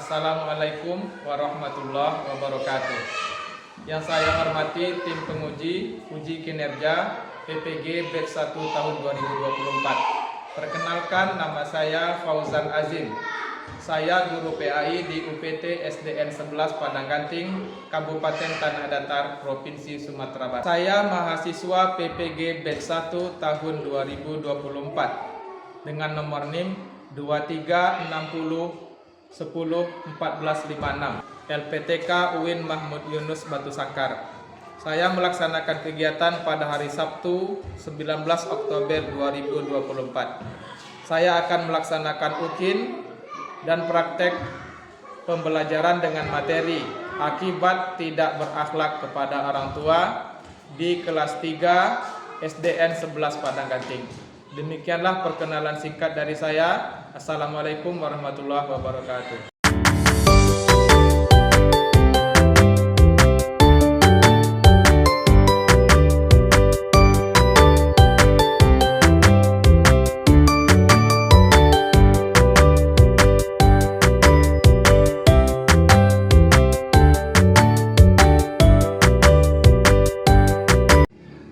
Assalamualaikum warahmatullahi wabarakatuh. Yang saya hormati tim penguji uji kinerja PPG Batch 1 tahun 2024. Perkenalkan, nama saya Fauzan Azim. Saya guru PAI di UPT SDN 11 Padang Ganting, Kabupaten Tanah Datar, Provinsi Sumatera Barat. Saya mahasiswa PPG Batch 1 tahun 2024 dengan nomor NIM 2360 101456 LPTK UIN Mahmud Yunus Batu Sangkar. Saya melaksanakan kegiatan pada hari Sabtu 19 Oktober 2024. Saya akan melaksanakan UKIN dan praktek pembelajaran dengan materi akibat tidak berakhlak kepada orang tua di kelas 3 SDN 11 Padang Ganting. Demikianlah perkenalan singkat dari saya. Assalamualaikum warahmatullahi wabarakatuh.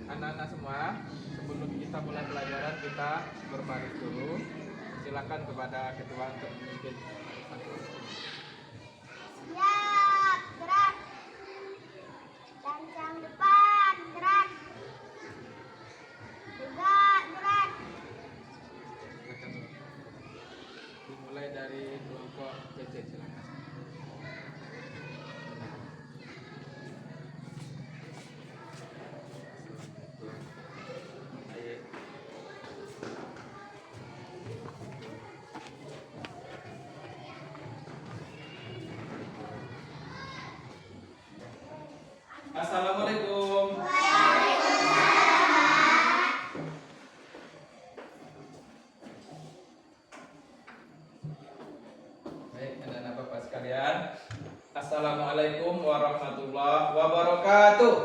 Anak-anak semua, sebelum kita mulai pelajaran, kita berbaris dulu. Silakan kepada ketua untuk memimpin. Siap, gerak. Lancang depan, gerak. Tegak, gerak. Dimulai dari kelompok PC, silakan. Assalamualaikum. Baik, anak-anak Bapak sekalian. Assalamualaikum warahmatullahi wabarakatuh.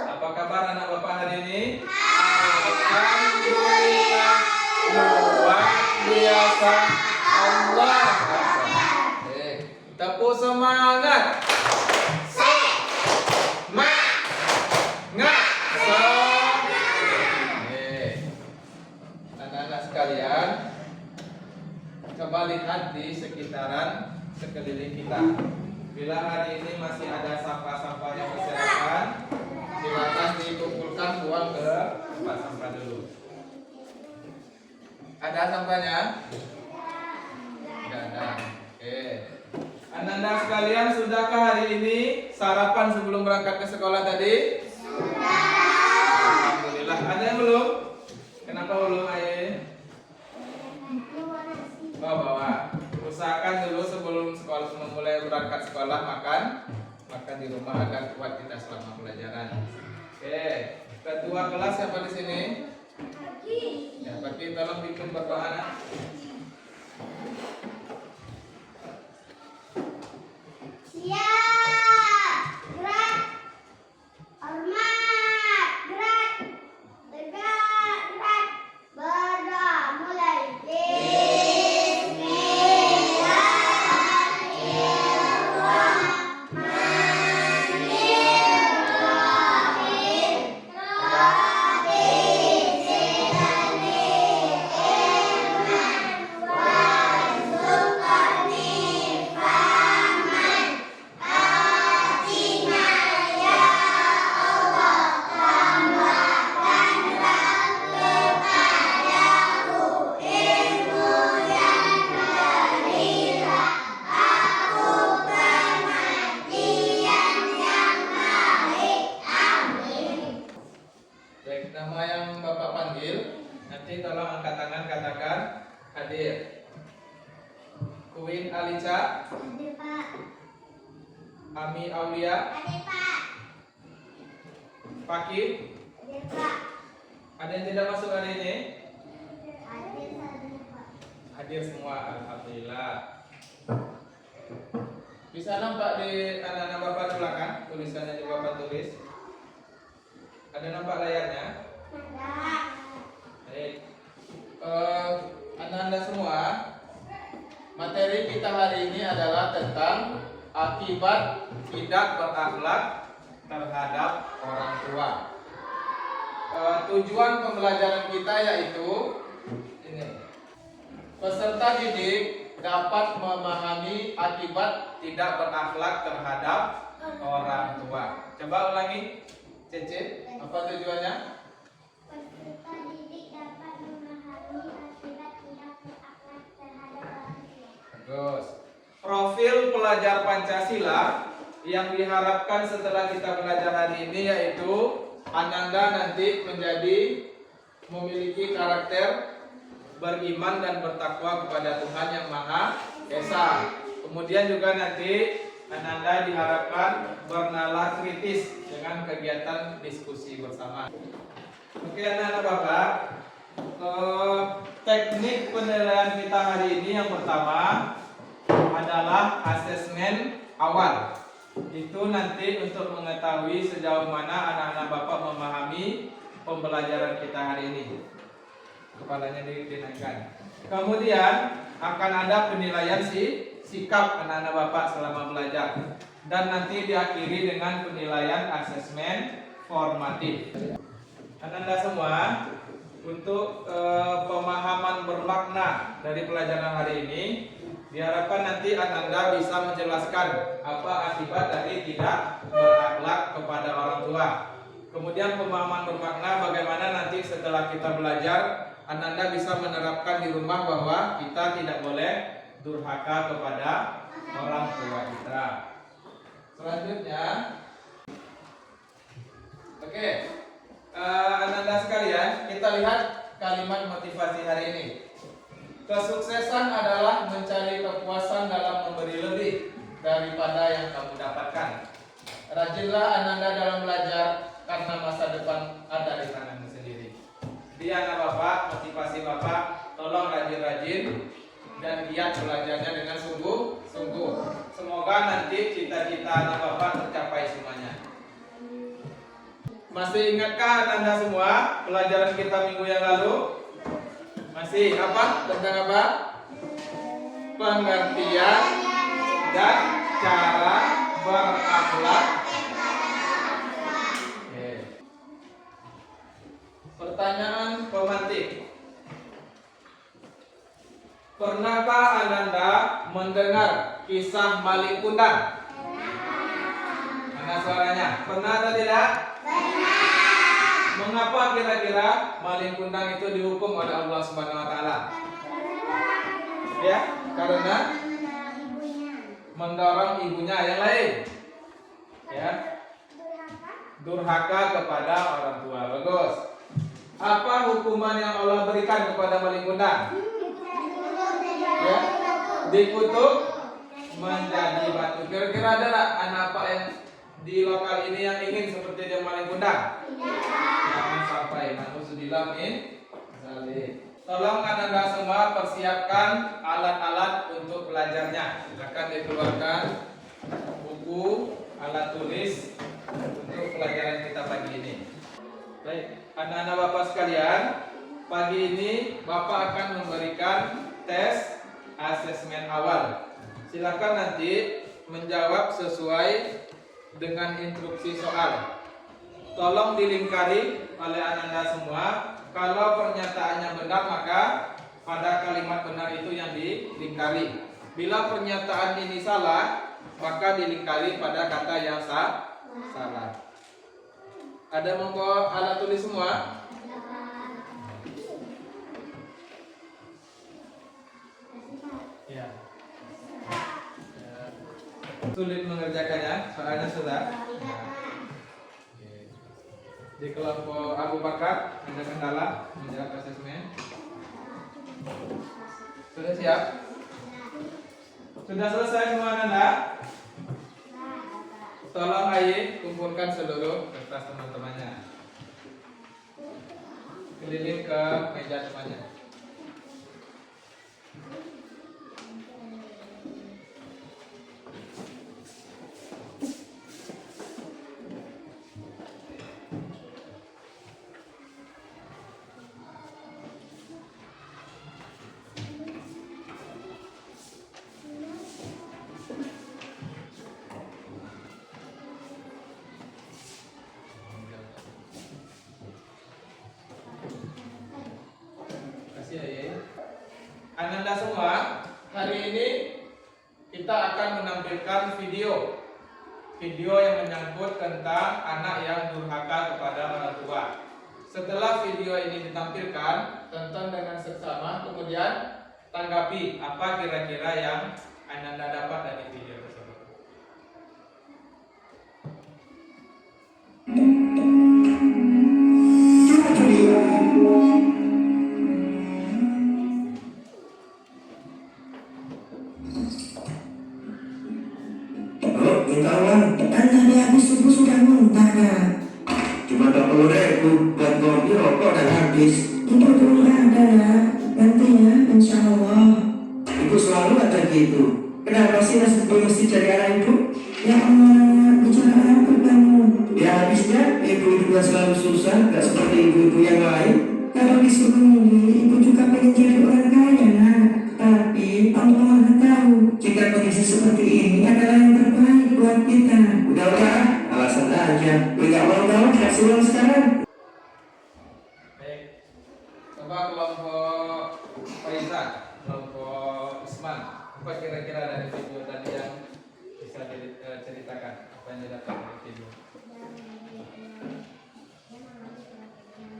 Apa kabar anak Bapak hari ini? Alhamdulillah, luar biasa. Allah Akbar. Tepuk semangat. Anak-anak sekalian, coba lihat di sekitaran sekeliling kita. Bila hari ini masih ada sampah-sampah yang berserakan, silakan dikumpulkan, buang ke tempat sampah dulu. Ada sampahnya? Tidak ada. Oke. Anak-anak sekalian, sudahkah hari ini sarapan sebelum berangkat ke sekolah tadi? Alhamdulillah. Ada yang belum? Kenapa belum, Ayah? Bawa. Usahakan dulu sebelum sekolah memulai berangkat sekolah makan di rumah agar kuat kita selama pelajaran. Oke. Ketua kelas siapa di sini? Ya, Pagi, tolong bikin berdoa anak. Siap, gerak. Hormat, gerak. Tegak, gerak. Berdoa, mulai. Baik, nama yang Bapak panggil, nanti tolong angkat tangan, katakan hadir. Queen Alica, Hadir, Pak. Ami Aulia, Hadir, Pak. Paki. Hadir, Pak. Ada yang tidak masuk hari ini? Hadir, Pak. Hadir semua, alhamdulillah. Bisa nampak di anak-anak Bapak di belakang, tulisannya di Bapak tulis. Ada nampak layarnya? Ada. Baik. Anak-anak semua, materi kita hari ini adalah tentang akibat tidak berakhlak terhadap orang tua. Tujuan pembelajaran kita yaitu ini. Peserta didik dapat memahami akibat tidak berakhlak terhadap orang tua. Coba ulangi, Cece, apa tujuannya? Peserta didik dapat memahami akibat tidak berakhlak terhadap orang tua. Bagus. Profil pelajar Pancasila yang diharapkan setelah kita belajar hari ini yaitu Ananda nanti memiliki karakter beriman dan bertakwa kepada Tuhan Yang Maha Esa. Kemudian juga nanti Ananda diharapkan bernalar kritis dengan kegiatan diskusi bersama. Oke anak-anak Bapak, teknik penilaian kita hari ini yang pertama adalah asesmen awal. Itu nanti untuk mengetahui sejauh mana anak-anak Bapak memahami pembelajaran kita hari ini. Kepalanya dinaikkan. Kemudian akan ada penilaian sikap anak-anak Bapak selama belajar. Dan nanti diakhiri dengan penilaian asesmen formatif. Anak-anak semua, untuk pemahaman bermakna dari pelajaran hari ini, diharapkan nanti Ananda bisa menjelaskan apa akibat dari tidak berakhlak kepada orang tua. Kemudian pemahaman bermakna bagaimana nanti setelah kita belajar Ananda bisa menerapkan di rumah bahwa kita tidak boleh durhaka kepada orang tua kita. Selanjutnya, oke, Ananda sekalian, kita lihat kalimat motivasi hari ini. Kesuksesan adalah mencari kepuasan dalam memberi lebih daripada yang kamu dapatkan. Rajinlah Ananda dalam belajar karena masa depan ada di tanganmu sendiri. Jadi anak Bapak, motivasi Bapak, tolong rajin-rajin dan giat belajarnya dengan sungguh-sungguh. Semoga nanti cita-cita anak Bapak tercapai semuanya. Masih ingatkah Anda semua pelajaran kita minggu yang lalu? Masih apa? Tentang apa? Pengertian dan cara berakhlak. Oke. Pertanyaan pemantik. Pernahkah Ananda mendengar kisah maling kundang? Mana suaranya? Pernah atau tidak? Mengapa kira-kira maling kundang itu dihukum oleh Allah Subhanahu wa taala? Ya, karena mendorong ibunya yang lain. Ya. Durhaka kepada orang tua. Bagus. Apa hukuman yang Allah berikan kepada maling kundang? Ya. Dikutuk menjadi batu. Kira-kira ada tak anak Pak yang di lokal ini yang ingin seperti dia maling kundang? Jangan sampai. Na'udzubillah min dzalik. Tolong Anda semua persiapkan alat-alat untuk belajarnya. Silakan dikeluarkan buku, alat tulis untuk pelajaran kita pagi ini. Baik, anak-anak Bapak sekalian, pagi ini Bapak akan memberikan tes asesmen awal. Silakan nanti menjawab sesuai dengan instruksi soal. Tolong dilingkari oleh Anda semua. Kalau pernyataannya benar maka pada kalimat benar itu yang dilingkari. Bila pernyataan ini salah maka dilingkari pada kata yang salah. Ada membawa alat tulis semua? Ya. Sulit mengerjakannya, soalnya sudah. Di kelompok Abu Bakar ada kendala menjawab asesmen. Sudah siap? Sudah selesai semua Anda? Tolong Ayi kumpulkan seluruh kertas teman-temannya. Keliling ke meja temannya. hari ini kita akan menampilkan video yang menyangkut tentang anak yang durhaka kepada orang tua. Setelah video ini ditampilkan, tonton dengan seksama, kemudian tanggapi apa kira-kira yang Anda dapat dari video tersebut. Kawan, kan tadi habis subuh sudah muntah kan? Cuma 20.000 buat kopi rokok dan habis. Itu dulu ada lah, nanti ya, insya Allah. Ibu selalu ada gitu. Kenapa sih mesti cari arah ibu? Ya Allah, bicara apa kamu? Ya habisnya ibu juga selalu susah, gak seperti ibu-ibu yang lain. Kalau disuruh milih, ibu juga pengen jadi orang kaya. Tapi Allah tahu jika kondisi seperti ini adalah yang terbaik buat kita. Udah, alasan aja. Gue gak mau tahu, kasih uang sekarang. Baik, coba kelompok Faizah, kelompok Usman, apa kira-kira dari video tadi yang bisa diceritakan? Apa yang didapat dari video?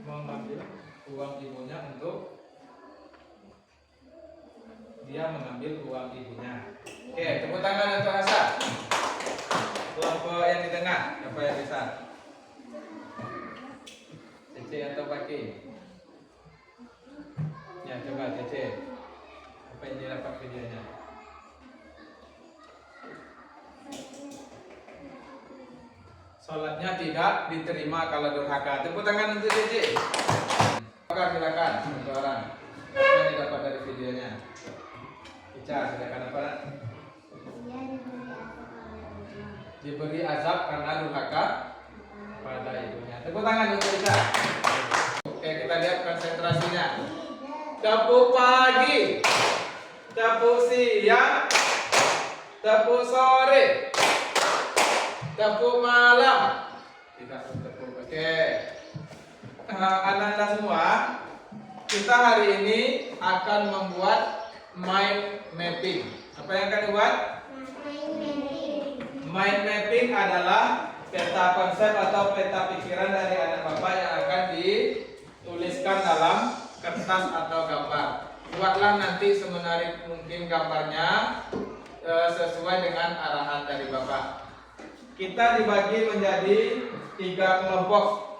Mengambil uang ibunya untuk dia mengambil uang ibunya. Oke, tepuk tangan untuk Hasan. Kelompok yang di tengah, apa yang bisa? Cece atau Paki? Ya, coba Cece. Apa yang didapat videonya? Sholatnya tidak diterima kalau durhaka. Tepuk tangan untuk Cece. Silakan untuk orang. Apa yang didapat dari videonya? Ica, silakan apa? Diberi azab karena durhaka pada ibunya. Tepuk tangan untuk Ica. Oke, kita lihat konsentrasinya. Tepuk pagi, tepuk siang, tepuk sore, tepuk malam. Tidak tepuk. Oke. Anak-anak semua, kita hari ini akan membuat mind mapping. Apa yang akan dibuat? Mind mapping adalah peta konsep atau peta pikiran dari anak bapak yang akan dituliskan dalam kertas atau gambar. Buatlah nanti semenarik mungkin gambarnya sesuai dengan arahan dari bapak. Kita dibagi menjadi 3 kelompok.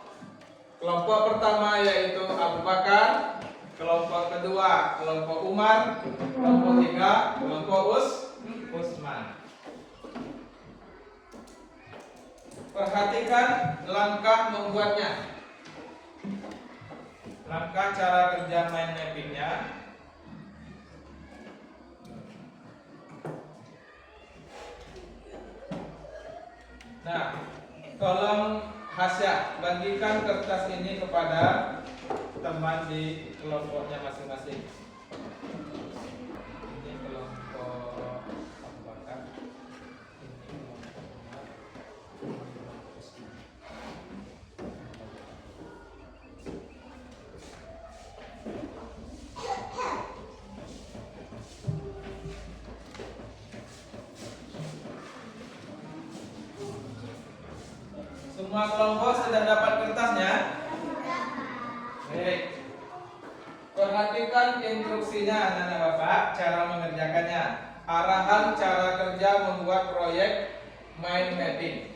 Kelompok pertama yaitu Abu Bakar, kelompok kedua kelompok Umar, kelompok 3 kelompok Usman. Perhatikan langkah membuatnya. Langkah cara kerja mind mappingnya. Nah, tolong Hasya, bagikan kertas ini kepada teman di kelompoknya masing-masing. Ini kelompok Abu Bakar, ini kelompok Umar, ini kelompok Usman. Semua kelompok sudah dapat kertasnya? Baik. Perhatikan instruksinya anak-anak bapak, cara mengerjakannya. Arahan cara kerja membuat proyek mind mapping.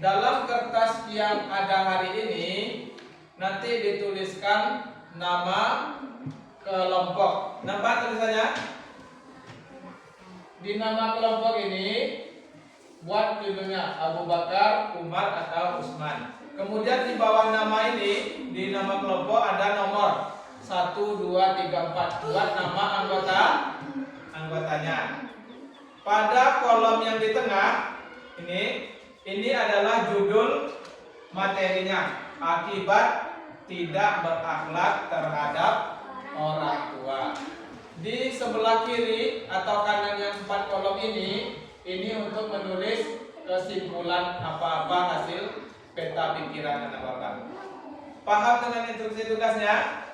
Dalam kertas yang ada hari ini, nanti dituliskan nama kelompok. Nampak tulisannya? Di nama kelompok ini buat judulnya Abu Bakar, Umar atau Usman. Kemudian di bawah nama ini, di nama kelompok ada nomor 1, 2, 3, 4. Buat nama anggotanya. Pada kolom yang di tengah ini adalah judul materinya. Akibat tidak berakhlak terhadap orang tua. Di sebelah kiri atau kanan yang 4 kolom ini untuk menulis kesimpulan apa-apa hasil peta pikiran anak bapak. Paham dengan instruksi tugasnya?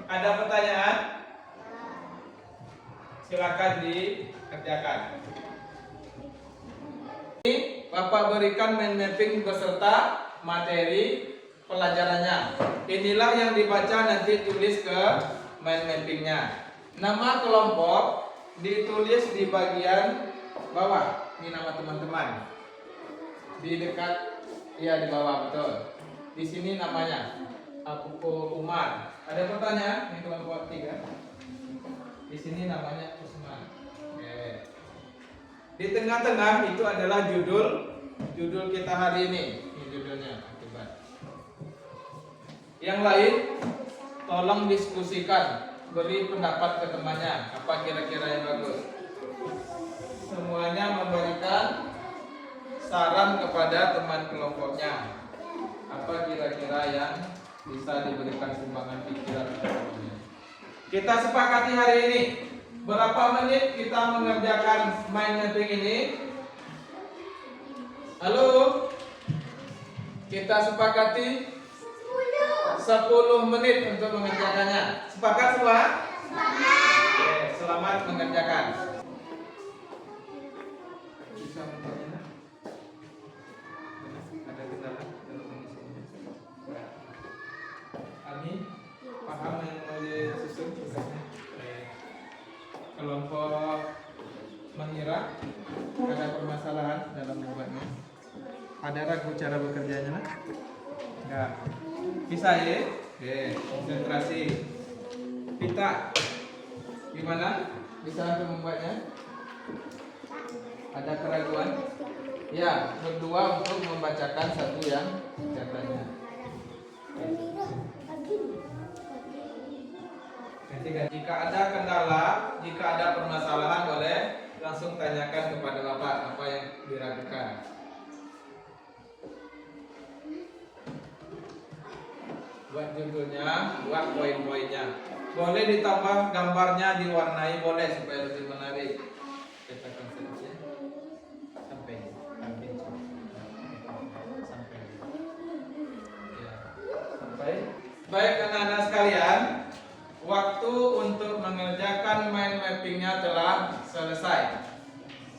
Ada pertanyaan? Silakan dikerjakan. Ini Bapak berikan mind mapping beserta materi pelajarannya. Inilah yang dibaca, nanti tulis ke mind mappingnya. Nama kelompok ditulis di bagian bawah. Ini nama teman-teman. Di dekat, ya di bawah, betul. Di sini namanya Abu Umar. Ada pertanyaan? Ini kelompok 3. Di sini namanya Usman. Oke. Di tengah-tengah itu adalah judul kita hari ini. Ini judulnya akibat. Yang lain tolong diskusikan, beri pendapat ke temannya, apa kira-kira yang bagus. Semuanya memberikan saran kepada teman kelompoknya. Apa kira-kira yang bisa diberikan sumbangan pikiran kepadanya. Kita sepakati hari ini berapa menit kita mengerjakan mind mapping ini? Halo? Kita sepakati 10 menit untuk mengerjakannya. Sepakat semua? Sepakat. Oke, selamat mengerjakan. Bisa mengerjakannya? Ada kendala dalam mengisinya? Ami, paham yang mau disusun tugasnya? Kelompok mengira ada permasalahan dalam membuatnya. Ada ragu cara bekerjanya? Enggak. Bisa ya? Oke, konsentrasi. Kita gimana? Bisa untuk membuatnya? Ada keraguan? Ya, berdua untuk membacakan satu yang katanya. Jika ada kendala, jika ada permasalahan, boleh langsung tanyakan kepada Bapak apa yang diragukan. Buat judulnya, buat poin-poinnya. Boleh ditambah gambarnya, diwarnai, boleh supaya lebih menarik. Kita konsepnya sampai ya, sampai. Baik anak-anak sekalian, waktu untuk mengerjakan mind mappingnya telah selesai.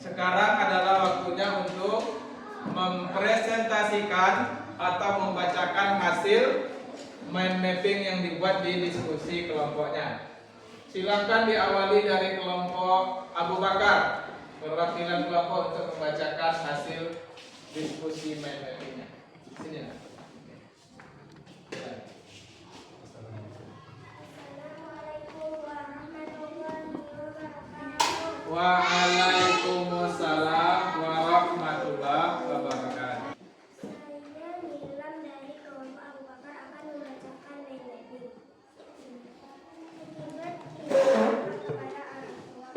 Sekarang adalah waktunya untuk mempresentasikan atau membacakan hasil mind mapping yang dibuat di diskusi kelompoknya. Silakan diawali dari kelompok Abu Bakar, perwakilan kelompok untuk membacakan hasil diskusi mind mappingnya. Sini lah. Ya. Waalaikumsalam warahmatullahi wabarakatuh. Saya Nilam dari kelompok Abu Bakar akan membacakan mind mapping. Akibat kepada orang tua.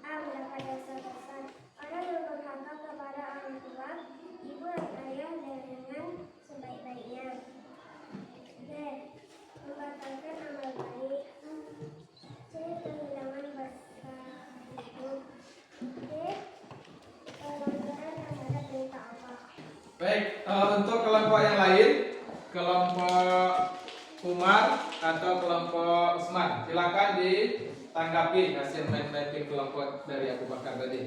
A. Mendapat dasar besar. Orang yang berhak kepada orang tua, ibu dan ayah dengan sebaik-baiknya. B. Membatalkan amal baik. C. Kehilangan besar hidup. D. Pelanggaran terhadap perintah Allah. Baik, untuk kelompok yang lain, kelompok Umar atau kelompok Usman, silakan ditanggapi hasil mind mapping kelompok dari Abu Bakar tadi.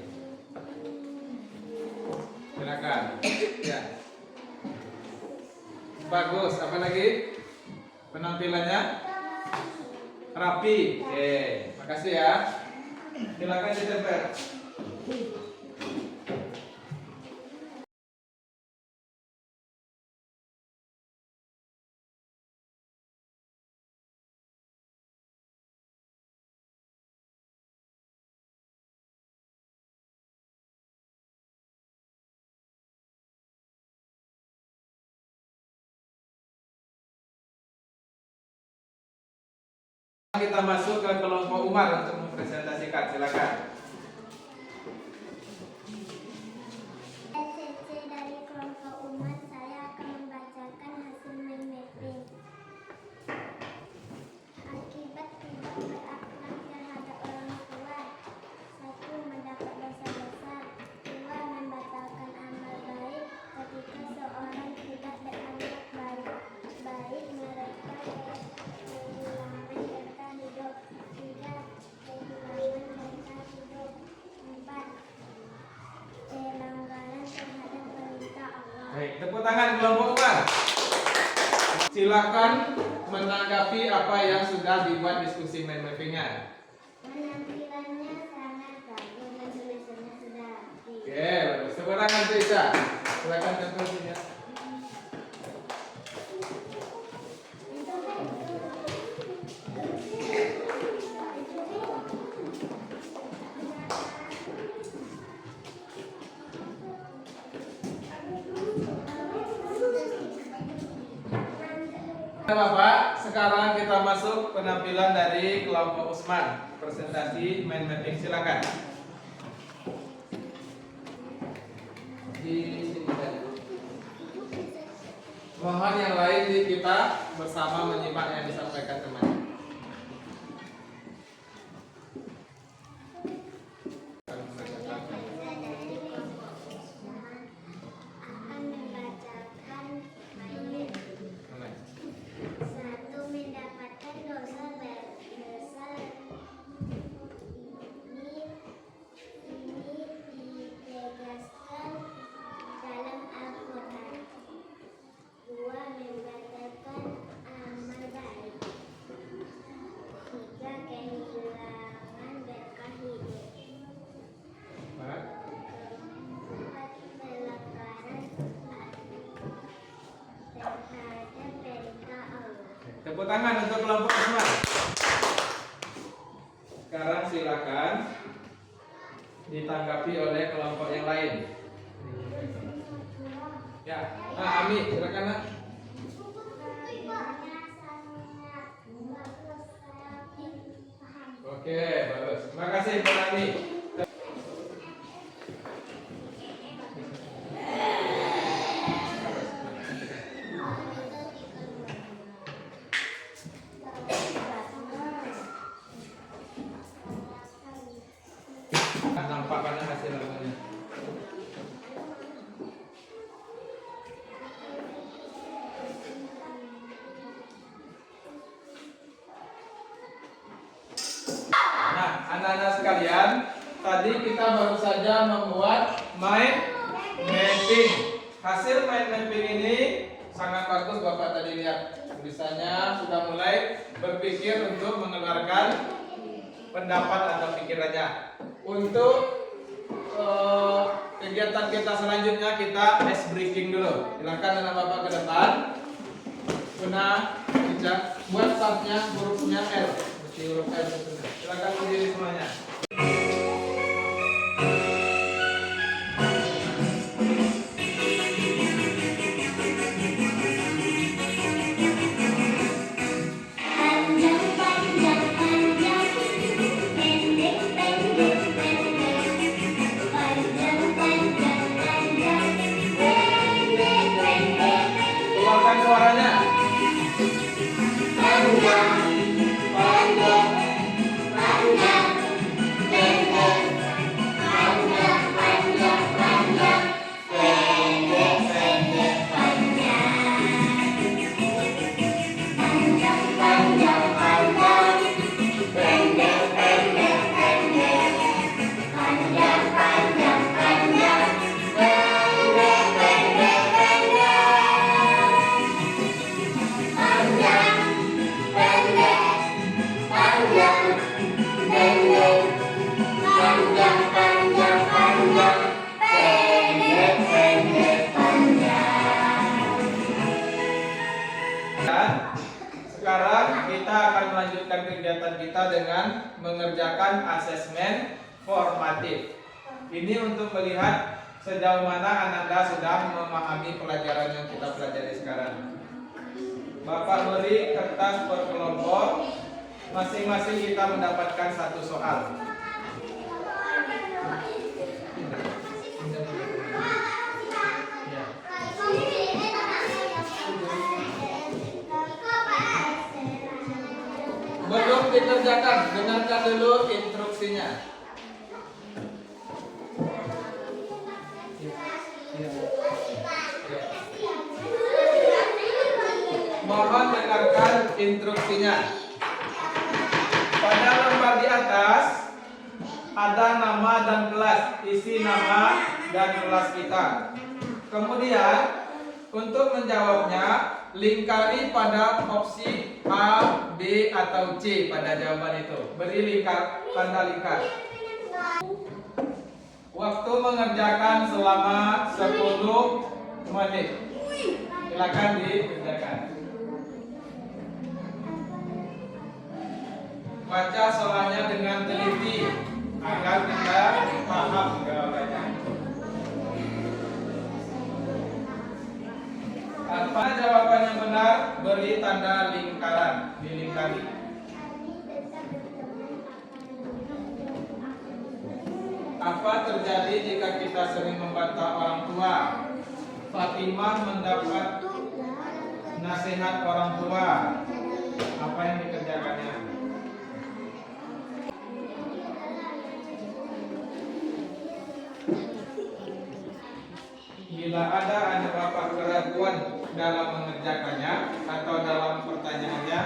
Silakan. Ya. Bagus. Apa lagi? Penampilannya rapi. Oke, makasih ya. Silakan ditempel. Kita masuk ke kelompok Umar untuk mempresentasikan. Silakan. SCC dari kelompok Umar, saya akan membacakan hasil mind mapping. Akibat tidak berakhlak terhadap orang tua. 1. Mendapat dosa besar. 2. Membatalkan amal baik ketika seorang tidak berakhlak baik. Mereka kehilangan berkah hidup. 3. Kehilangan berkah tepuk tangan kelompok Umar. Silakan menanggapi apa yang sudah dibuat diskusi mind mappingnya. Penampilannya sangat bagus dan tulisannya sudah rapi. Oke, bagus. Tepuk tangan tuh Isa. Silakan konklusinya. Bapak, sekarang kita masuk penampilan dari kelompok Usman. Presentasi mind mapping, silakan. Di sini saja. Mohon yang lain di kita bersama menyimak yang disampaikan teman. Akan membacakan ayat. Satu, mendapatkan dosa besar. Ini ditegaskan dalam Al-Quran. Dua, membatalkan amal baik. Tiga, kehilangan berkah hidup. Empat, pelanggaran terhadap perintah Allah. Tepuk tangan untuk kelompok Usman. Sekarang silakan ditanggapi oleh kelompok yang lain. Ya, Ami, silakan. Nak. Oke, bagus. Terima kasih, Pak Ami. Nampak pada hasil amalnya. Nah, anak-anak sekalian, tadi kita baru saja membuat mind mapping. Hasil mind mapping ini sangat bagus. Bapak tadi lihat tulisannya sudah mulai berpikir untuk mengeluarkan pendapat atau pikirannya. Untuk kegiatan kita selanjutnya kita ice breaking dulu. Silakan anak bapak ke depan. Guna buat startnya hurufnya L. Mesti huruf L. Silakan berdiri semuanya. Panjang, panjang, panjang. Pendek, pendek, pendek. Panjang, panjang, panjang. Pendek, pendek. Keluarkan suaranya. Panjang, pendek. Panjang, pendek. Panjang, panjang, panjang. Pendek, pendek, panjang. Panjang, panjang, panjang. Pendek, pendek, pendek. Panjang, panjang, panjang. Pendek, pendek, pendek. Panjang, pendek. Panjang, pendek. Panjang, panjang, panjang. Pendek, pendek, panjang. Dan sekarang kita akan melanjutkan kegiatan kita dengan mengerjakan asesmen formatif. Ini untuk melihat sejauh mana Ananda sudah memahami pelajaran yang kita pelajari sekarang. Bapak beri kertas per kelompok. Masing-masing kita mendapatkan satu soal. Belum dikerjakan, dengarkan dulu instruksinya. Mohon dengarkan instruksinya. Pada lembar di atas ada nama dan kelas, isi nama dan kelas kita. Kemudian Untuk menjawabnya, lingkari pada opsi A, B, atau C pada jawaban itu. Beri tanda lingkar. Waktu mengerjakan selama 10 menit. Silakan dikerjakan. Baca soalnya dengan teliti agar kita paham jawabannya. Apa jawaban yang benar, beri tanda lingkaran, dilingkari. Apa terjadi jika kita sering membantah orang tua? Fatimah mendapat nasihat orang tua. Apa yang dikerjakannya? Bila ada bapak keraguan dalam mengerjakannya atau dalam pertanyaannya,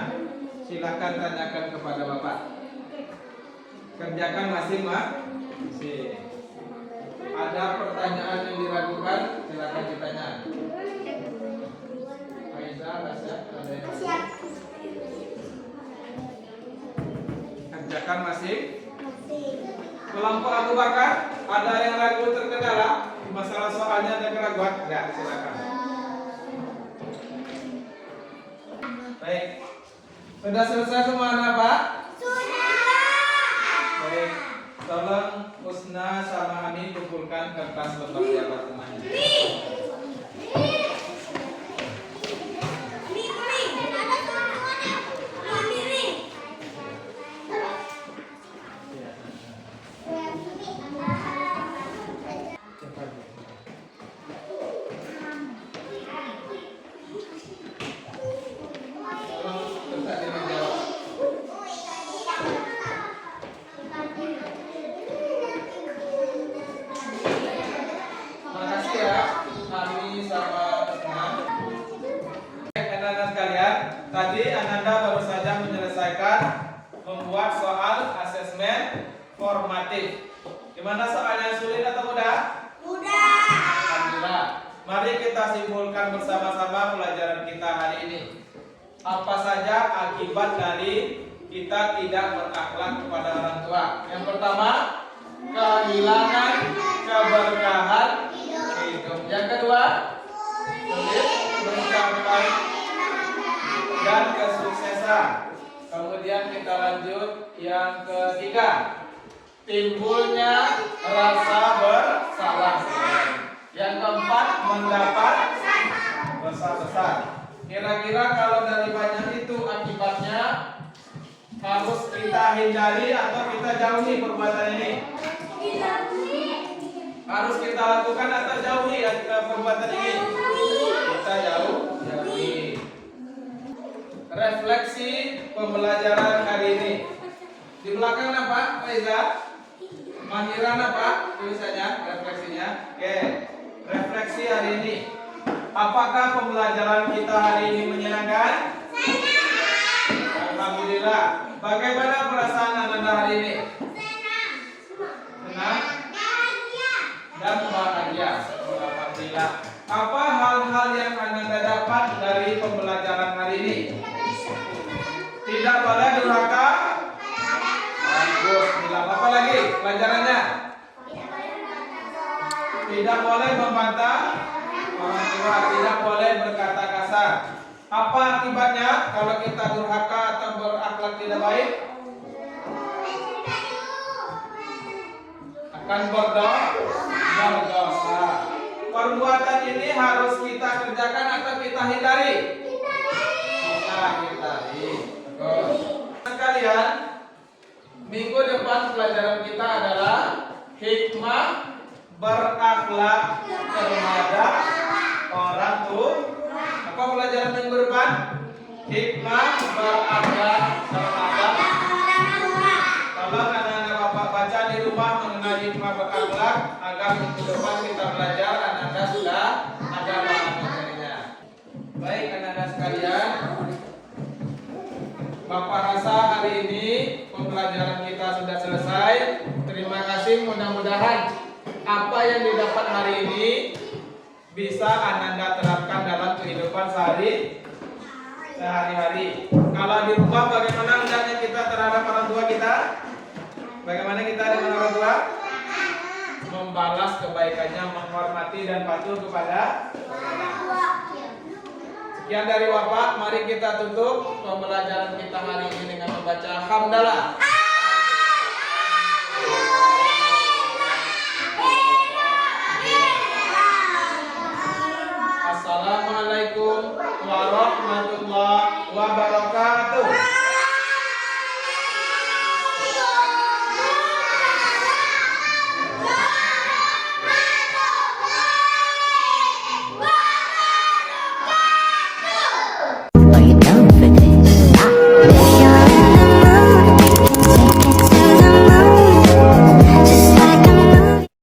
silakan tanyakan kepada bapak. Kerjakan masing-masing. Ada pertanyaan yang diragukan, silakan ditanya. Aisyah, Rasya, ada yang kerjakan masing. Kelompok Abu Bakar, ada yang ragu terkendala? Masalah soalnya ada keraguan? Enggak, silakan. Baik. Sudah selesai semua anak, Pak? Sudah. Baik. Tolong Husna sama Ani kumpulkan kertas lembar jabat rumahnya. Tadi Ananda baru saja menyelesaikan membuat soal asesmen formatif. Gimana soalnya, sulit atau mudah? Mudah. Alhamdulillah. Mari kita simpulkan bersama-sama pelajaran kita hari ini. Apa saja akibat dari kita tidak berakhlak kepada orang tua? Yang pertama, kehilangan keberkahan hidup. Yang kedua, sulit mencapai dan kesuksesan. Kemudian kita lanjut yang ketiga, timbulnya rasa bersalah. Yang keempat, mendapat dosa besar. Kira-kira kalau dari banyak itu akibatnya harus kita hindari atau kita jauhi perbuatan ini? Harus kita lakukan atau jauhi perbuatan ini? Kita jauhi. Refleksi pembelajaran hari ini. Di belakang apa, Pak Iza? Manggiran apa tulisannya? Refleksinya. Oke. Refleksi hari ini. Apakah pembelajaran kita hari ini menyenangkan? Alhamdulillah. Bagaimana perasaan Anda hari ini? Senang dan bahagia. Alhamdulillah. Apa hal-hal yang Anda dapat dari pembelajaran hari ini? Tidak boleh durhaka. Bagus. Bilang apa lagi pelajarannya? Tidak boleh membantah orang tua. Tidak boleh berkata kasar. Apa akibatnya kalau kita durhaka atau berakhlak tidak baik? Akan berdosa. Perbuatan ini harus kita kerjakan atau kita hindari? Kita hindari. Sekalian, minggu depan pelajaran kita adalah hikmah berakhlak terhadap orang tua. Apa pelajaran minggu depan? Hikmah berakhlak terhadap. Tolong anak-anak bapak baca di rumah mengenai hikmah berakhlak agar minggu depan kita belajar. Anak-anak sudah ada bahan materinya. Baik anak-anak sekalian, Bapak rasa hari ini pembelajaran kita sudah selesai. Terima kasih, mudah-mudahan apa yang didapat hari ini bisa Ananda terapkan dalam kehidupan sehari-hari. Kalau di rumah bagaimana hendaknya kita terhadap orang tua kita? Bagaimana kita dengan orang tua? Membalas kebaikannya, menghormati dan patuh kepada. Sekian dari Bapak, mari kita tutup pembelajaran kita hari ini dengan membaca hamdalah. Assalamualaikum warahmatullahi